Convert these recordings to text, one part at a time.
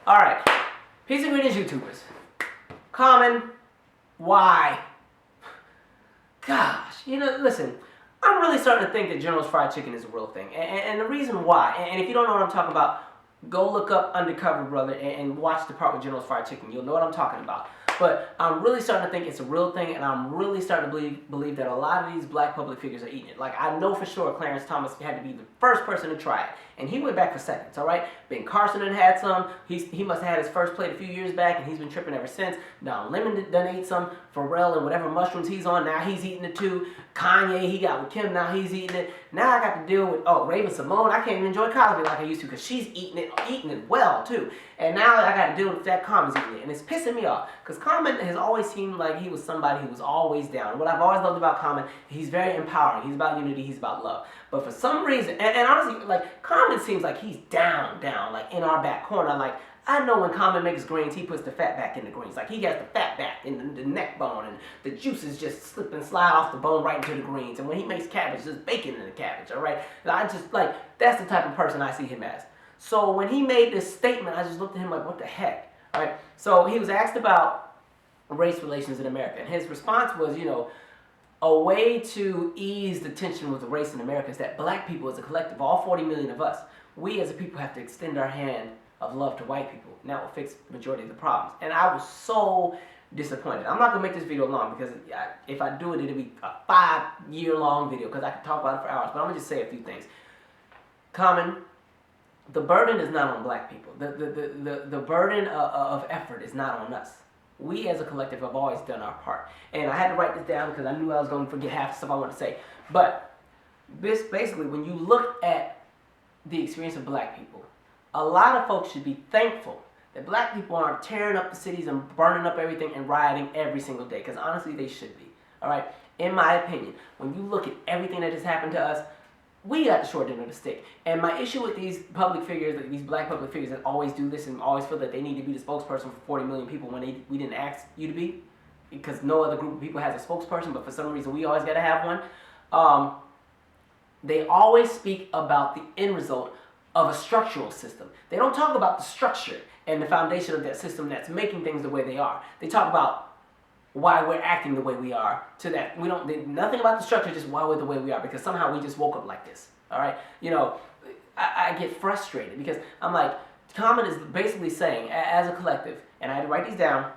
Alright, Peace and Greetings YouTubers. Common, why? Gosh, listen, I'm really starting to think that General's Fried Chicken is a real thing. And the reason why, and if you don't know what I'm talking about, go look up Undercover Brother and watch the part with General's Fried Chicken. You'll know what I'm talking about. But I'm really starting to think it's a real thing, and I'm really starting to believe that a lot of these black public figures are eating it. Like, I know for sure Clarence Thomas had to be the first person to try it, and he went back for seconds, all right? Ben Carson had some. He must have had his first plate a few years back, and he's been tripping ever since. Don Lemon done ate some. Pharrell and whatever mushrooms he's on, now he's eating it too. Kanye, he got with Kim, now he's eating it. Now I got to deal with, Raven-Symoné. I can't even enjoy Cosby like I used to because she's eating it well too. And now I got to deal with that Common's eating it, and it's pissing me off because Common has always seemed like he was somebody who was always down. What I've always loved about Common, he's very empowering. He's about unity. He's about love. But for some reason, and honestly, like Common seems like he's down, like in our back corner. Like I know when Common makes greens, he puts the fat back in the greens. Like he has the fat back in the neck bone, and the juices just slip and slide off the bone right into the greens. And when he makes cabbage, there's bacon in the cabbage. All right, I just like that's the type of person I see him as. So when he made this statement, I just looked at him like, what the heck? All right. So he was asked about race relations in America, and his response was, a way to ease the tension with the race in America is that black people as a collective, all 40 million of us, we as a people have to extend our hand of love to white people. And that will fix the majority of the problems. And I was so disappointed. I'm not going to make this video long because if I do it, it'll be a 5-year-long video because I could talk about it for hours. But I'm going to just say a few things. Common, the burden is not on black people. The burden of effort is not on us. We as a collective have always done our part. And I had to write this down because I knew I was going to forget half the stuff I wanted to say. But this basically, when you look at the experience of black people, a lot of folks should be thankful that black people aren't tearing up the cities and burning up everything and rioting every single day. Because honestly, they should be. All right? In my opinion, when you look at everything that has happened to us, we got the short end of the stick. And my issue with these public figures, these black public figures that always do this and always feel that they need to be the spokesperson for 40 million people when we didn't ask you to be, because no other group of people has a spokesperson, but for some reason we always got to have one. They always speak about the end result of a structural system. They don't talk about the structure and the foundation of that system that's making things the way they are. They talk about why we're acting the way we are, to that we don't nothing about the structure, just why we're the way we are, because somehow we just woke up like this. All right, I get frustrated because I'm like, Common is basically saying, as a collective, and I had to write these down,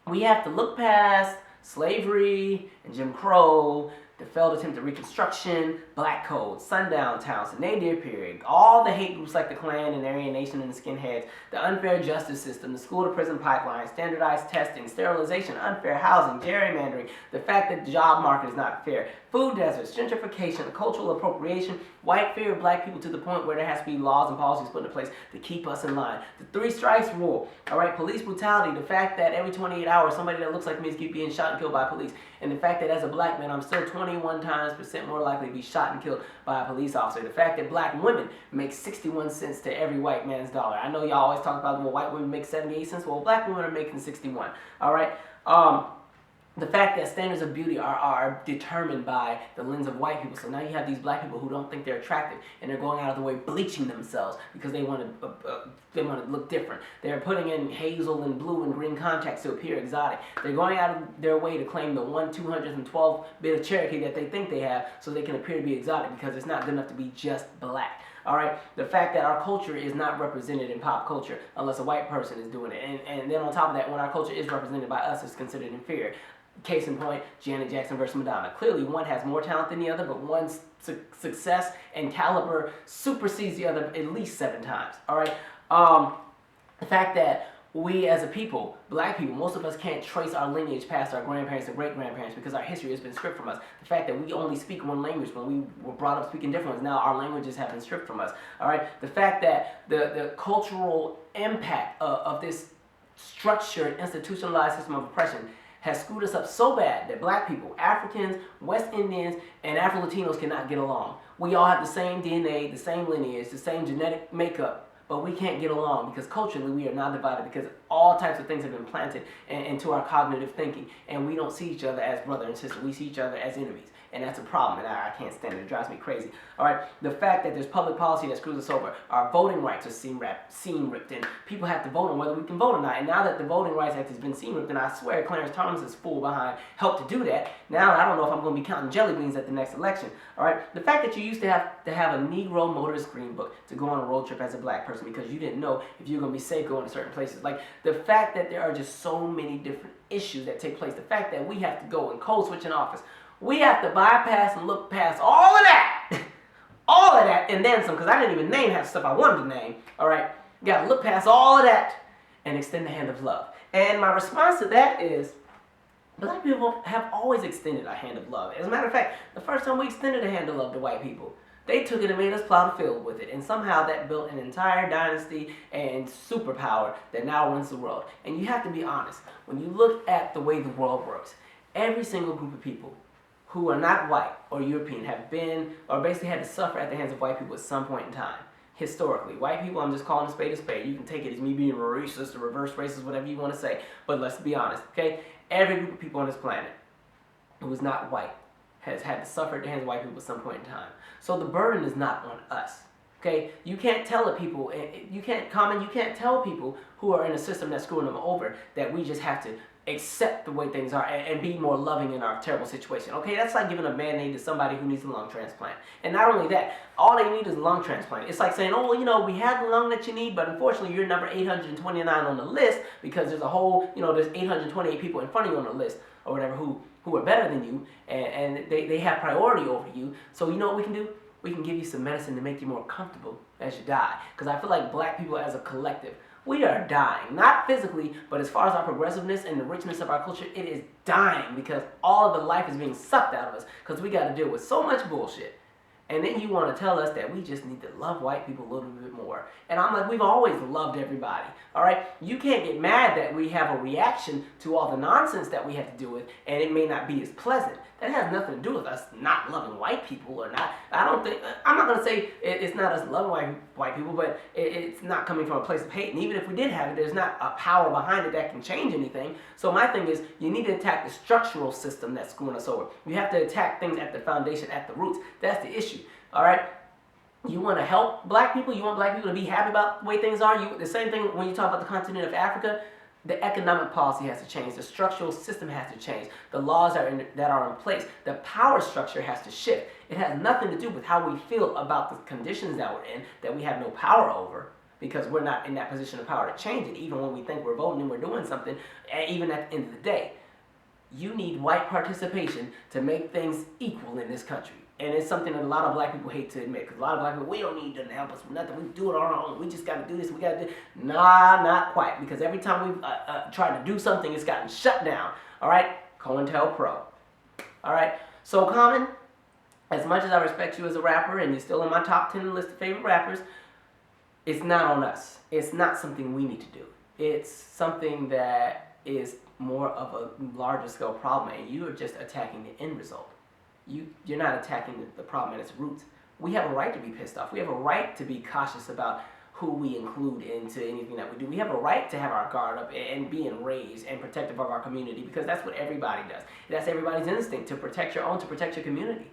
we have to look past slavery and Jim Crow, the failed attempt at Reconstruction, Black Code, Sundown Towns, the Nadir Period, all the hate groups like the Klan and Aryan Nation and the Skinheads, the unfair justice system, the school-to-prison pipeline, standardized testing, sterilization, unfair housing, gerrymandering, the fact that the job market is not fair, food deserts, gentrification, cultural appropriation, white fear of black people to the point where there has to be laws and policies put into place to keep us in line, the 3 strikes rule, all right, police brutality, the fact that every 28 hours somebody that looks like me is being shot and killed by police, and the fact that as a black man I'm still 21% more likely to be shot and killed by a police officer, the fact that black women make 61 cents to every white man's dollar. I know y'all always talk about, well, white women make 78 cents, well, black women are making 61, all right? The fact that standards of beauty are determined by the lens of white people. So now you have these black people who don't think they're attractive, and they're going out of the way bleaching themselves because they want to look different. They're putting in hazel and blue and green contacts to appear exotic. They're going out of their way to claim the 1/212 bit of Cherokee that they think they have so they can appear to be exotic because it's not good enough to be just black. All right, the fact that our culture is not represented in pop culture unless a white person is doing it, and then on top of that, when our culture is represented by us, it's considered inferior. Case in point, Janet Jackson versus Madonna. Clearly, one has more talent than the other, but one's success and caliber supersedes the other at least 7 times. All right, the fact that we as a people, black people, most of us can't trace our lineage past our grandparents and great-grandparents because our history has been stripped from us. The fact that we only speak one language when we were brought up speaking different ones, now our languages have been stripped from us. All right, the fact that the cultural impact of this structured, institutionalized system of oppression has screwed us up so bad that black people, Africans, West Indians, and Afro-Latinos cannot get along. We all have the same DNA, the same lineage, the same genetic makeup, but we can't get along because culturally we are not divided because all types of things have been planted into our cognitive thinking, and we don't see each other as brother and sister. We see each other as enemies. and that's a problem, and I can't stand it. It drives me crazy. All right, the fact that there's public policy that screws us over, our voting rights are seam ripped, and people have to vote on whether we can vote or not. And now that the Voting Rights Act has been seam ripped, and I swear Clarence Thomas is full behind helped to do that. Now I don't know if I'm going to be counting jelly beans at the next election. All right, the fact that you used to have a Negro motorist green book to go on a road trip as a black person because you didn't know if you were going to be safe going to certain places. Like the fact that there are just so many different issues that take place. The fact that we have to go and code switch in office. We have to bypass and look past all of that. All of that and then some, because I didn't even name half the stuff I wanted to name. All right, you got to look past all of that and extend the hand of love. And my response to that is, black people have always extended a hand of love. As a matter of fact, the first time we extended a hand of love to white people, they took it and made us plow the field with it. And somehow that built an entire dynasty and superpower that now runs the world. And you have to be honest. When you look at the way the world works, every single group of people who are not white or European have been, or basically had to suffer at the hands of white people at some point in time. Historically, white people, I'm just calling a spade a spade. You can take it as me being racist or reverse racist, whatever you want to say. But let's be honest, okay? Every group of people on this planet who is not white has had to suffer at the hands of white people at some point in time. So the burden is not on us, okay? You can't tell the people, you can't tell people who are in a system that's screwing them over that we just have to accept the way things are and be more loving in our terrible situation. Okay, that's like giving a Band-Aid to somebody who needs a lung transplant. And not only that, all they need is a lung transplant. It's like saying, oh, well, you know, we have the lung that you need, but unfortunately you're number 829 on the list because there's a whole, you know, there's 828 people in front of you on the list or whatever who are better than you and they have priority over you. So you know what we can do? We can give you some medicine to make you more comfortable as you die. Because I feel like black people as a collective, we are dying. Not physically, but as far as our progressiveness and the richness of our culture, it is dying because all of the life is being sucked out of us because we got to deal with so much bullshit. And then you want to tell us that we just need to love white people a little bit more. And I'm like, we've always loved everybody, all right? You can't get mad that we have a reaction to all the nonsense that we have to deal with, and it may not be as pleasant. That has nothing to do with us not loving white people or not. I'm not going to say it's not us loving white people, but it's not coming from a place of hate. And even if we did have it, there's not a power behind it that can change anything. So my thing is, you need to attack the structural system that's screwing us over. You have to attack things at the foundation, at the roots. That's the issue, all right? You want to help black people? You want black people to be happy about the way things are? The same thing when you talk about the continent of Africa. The economic policy has to change. The structural system has to change. The laws that are in place. The power structure has to shift. It has nothing to do with how we feel about the conditions that we're in, that we have no power over, because we're not in that position of power to change it, even when we think we're voting and we're doing something, and even at the end of the day. You need white participation to make things equal in this country. And it's something that a lot of black people hate to admit. Because a lot of black people, we don't need them to help us with nothing. We do it on our own. We just got to do this. We got to do. Nah, not quite. Because every time we've tried to do something, it's gotten shut down. All right? COINTELPRO. All right? So, Common, as much as I respect you as a rapper, and you're still in my top 10 list of favorite rappers, it's not on us. It's not something we need to do. It's something that is more of a larger scale problem. And you are just attacking the end result. You're not attacking the problem at its roots. We have a right to be pissed off. We have a right to be cautious about who we include into anything that we do. We have a right to have our guard up and be enraged and protective of our community because that's what everybody does. That's everybody's instinct, to protect your own, to protect your community.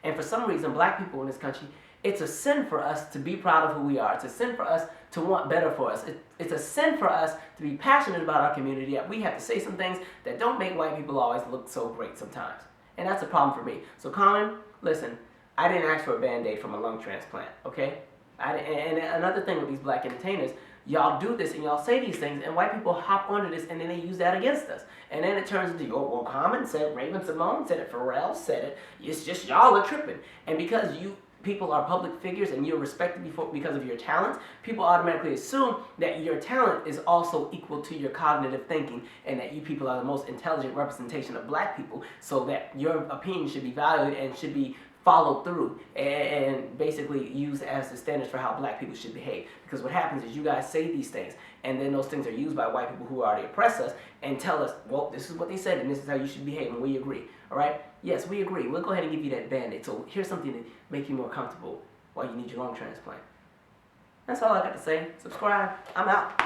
And for some reason, black people in this country, it's a sin for us to be proud of who we are. It's a sin for us to want better for us. It's a sin for us to be passionate about our community, that we have to say some things that don't make white people always look so great sometimes. And that's a problem for me. So, Common, listen, I didn't ask for a Band-Aid from a lung transplant, okay? And another thing with these black entertainers, y'all do this and y'all say these things, and white people hop onto this and then they use that against us. And then it turns into, oh, well, Common said it, Raven Simone said it, Pharrell said it. It's just y'all are tripping. And because people are public figures and you're respected because of your talents, people automatically assume that your talent is also equal to your cognitive thinking and that you people are the most intelligent representation of black people, so that your opinion should be valued and should be followed through and basically used as the standards for how black people should behave. Because what happens is you guys say these things and then those things are used by white people who already oppress us and tell us, well, this is what they said and this is how you should behave, and we agree. All right? Yes, we agree. We'll go ahead and give you that Band-Aid. So here's something to make you more comfortable while you need your lung transplant. That's all I got to say. Subscribe. I'm out.